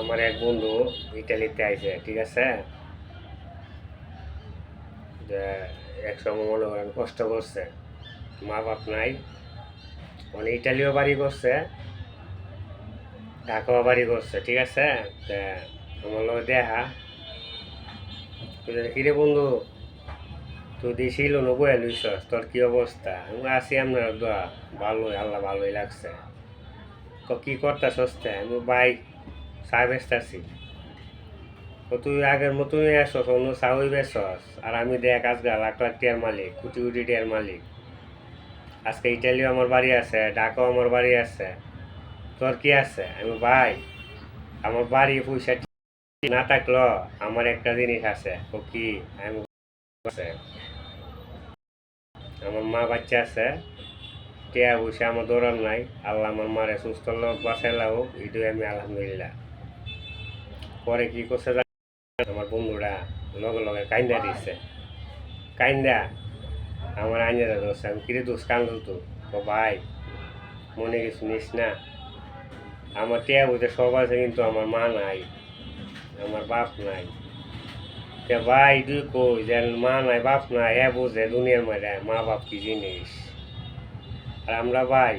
আমার এক বন্ধু ইটালিতে আইছে, ঠিক আছে। যে একসময় মনে করেন কষ্ট করছে, মা বাপ নাই, মানে ইটালিও বাড়ি করছে, ঢাকাও বাড়ি করছে, ঠিক আছে। তা আমার লোক দেখা কিরে বন্ধু, তুই দিছিল নবই লইছস, তোর কি অবস্থা? আমি আছি আপনার দোয়া, ভালোই, আল্লাহ ভালোই লাগছে। কি করতেছস? আমি ভাই চা বেচতেছি। তুই আগের মতনই আসছ, অন্য চাউই বেচস, আর আমি দেখ আজকে লাখ লাখ টিয়ার মালিক, কোটি কোটি টিয়ার মালিক। আজকে ইটালিও আমার বাড়ি আছে, ঢাকাও আমার বাড়ি আছে, তোর কি আছে? আমি ভাই আমার বাড়ি পয়সা না থাকলো আমার একটা জিনিস আছে। ও কি? আমি আছে, আমার মা বাচ্চা আছে, টিয়া পয়সা আমার দৌড়ান নাই। আল্লাহ আমার মারে সুস্থ লোক বাঁচাইলাও, এটাই আমি আলহামদুলিল্লাহ। পরে কি করছে আমার বন্ধুরা লগে লগে কাইন্দা দিচ্ছে, কাইন্দা আমার আইনারা ধরছে। আমি কিরে দোষ কান্দ তো ভাই, মনে কিছু নিস না, আমার টিয়া বইতে সব আছে কিন্তু আমার মা নাই, আমার বাপ নাই। তে ভাই তুই কই যে মা নাই বাপ নাই, হ্যাঁ বোঝে দুনিয়ার মাঝে মা বাপ কি জিনিস। আর আমরা ভাই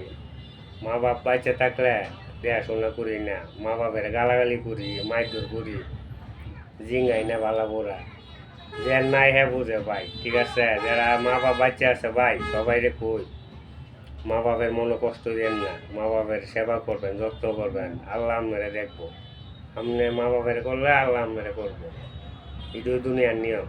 মা বাপ বাচ্চা থাকলে দেখাশোনা করি না, মা বাপের গালাগালি করি, মারধর করি, জিঙ্গাই না ভালা বোরা। যে নাই হ্যাঁ বুঝে ভাই, ঠিক আছে। যারা মা বাপ বাচ্চা আছে ভাই, সবাই রে কই মা বাপের মনে কষ্ট দেন না, মা বাপের সেবা করবেন, যত্ন করবেন, আল্লাহ আপনারে দেখবো। আপনি মা বাপের করলে আল্লাহ আপনারে করবো, এটাই দুনিয়ার নিয়ম।